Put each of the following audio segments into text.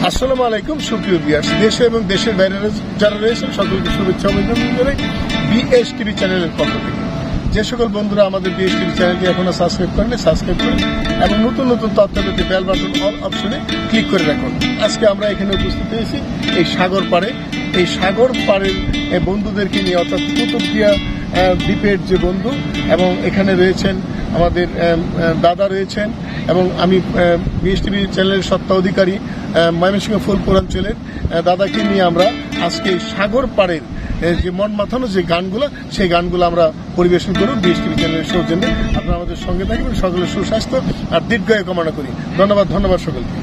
আসসালামু আলাইকুম সুপ্রিয় ভিউয়ার্স, দেশে এবং দেশের বাইরে যারা রয়েছেন সকলকে শুভেচ্ছা অভিনন্দন জানাই বিএসটিভি চ্যানেলের পক্ষ থেকে। যে সকল বন্ধুরা আমাদের বিএসটিভি চ্যানেলটি এখনো সাবস্ক্রাইব করেনি সাবস্ক্রাইব করুন এবং নতুন নতুন তথ্য পেতে বেল বাটন অল অপশনে ক্লিক করে রাখুন। আজকে আমরা এখানে উপস্থিত হয়েছি এই সাগর পাড়ে। এই সাগর পাড়ের বন্ধুদেরকে নিয়ে, অর্থাৎ কুতুবদিয়া দ্বীপের যে বন্ধু, এবং এখানে রয়েছেন আমাদের দাদা রয়েছেন এবং আমি বিএসটিভি চ্যানেলের সত্তা অধিকারী ময়মনসিংহ ফুলপুর অঞ্চলের দাদাকে নিয়ে আমরা আজকে সাগর পাড়ের যে মন মাথানো যে গানগুলো, সেই গানগুলো আমরা পরিবেশন করব বিএসটিভি চ্যানেলের সৌজন্যে। আপনারা আমাদের সঙ্গে থাকবেন। সকলের সুস্বাস্থ্য আর দীর্ঘায়ু কামনা করি। ধন্যবাদ সকলকে।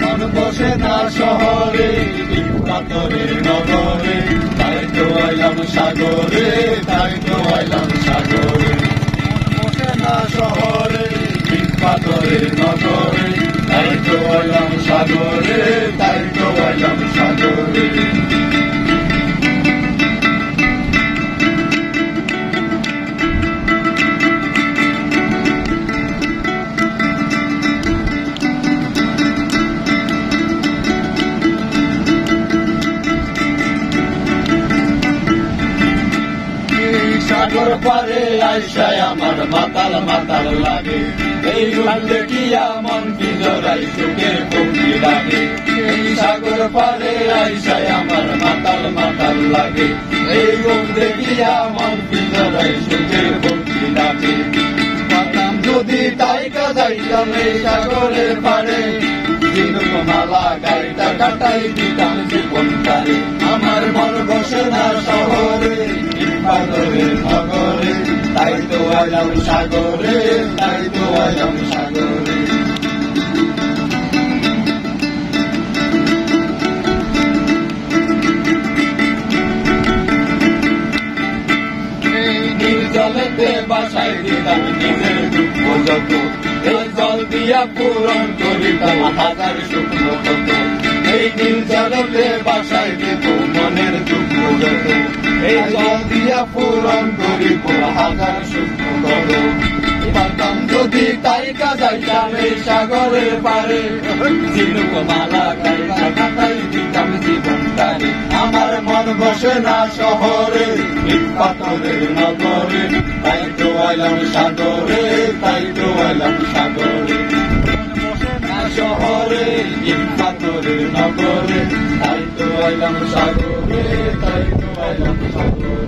মন বসে না শহরে, পাথরের নগরে, তাই তো আইলাম সাগরে, তাই তো আইলাম সাগরে। মন বসে না শহরে, পাথরের নগরে, তাই তো আইলাম সাগরে, তাই তো আইলাম সাগরে। সাগর পারে আইসায় আমার মাতাল মাতাল লাগে, এই রূপ দেখিয়া মন পিজরাই সুখের পঙ্ক্তি লাগে। এই সাগর পারে আইসায় আমার মাতাল মাতাল লাগে, এই রূপ দেখিয়া মন পিজরাই সুখের পঙ্ক্তি লাগে। পাতাম যদি তাইকা যাইতাম এই সাগরের পারে, মালা গাড়িটা কাটাই দিতাম জীবনটারে। আমার মন বসে না শহরে, পাথরের নগরে, তাই তো আইলাম সাগরে, তাই তো আইলাম সাগরে। নীল জলেতে বাসায় দিতাম নিজের দুঃখ যত, এই জল দিয়া পূরণ করিতাম হাজার শুকনো কত। এই নীল জলেতে বাসায় দিত মনের দুঃখ যত, এই জল দিয়া পূরণ করিব হাজার শুকনো কত। পারতাম যদি তাইকা যাইতাম এই সাগরের পারে, ঝিনুক মালা গাইতা কাটাই দিতাম জীবনটারে। আমার মন বসে না শহরে, পাথরের নগরে, তাই তো আইলাম সাগরে, তাই তো আইলাম সাগরে। মন বসে না শহরে, পাথরের নগরে, তাই তো আইলাম সাগরে, তাই তো আইলাম সাগরে।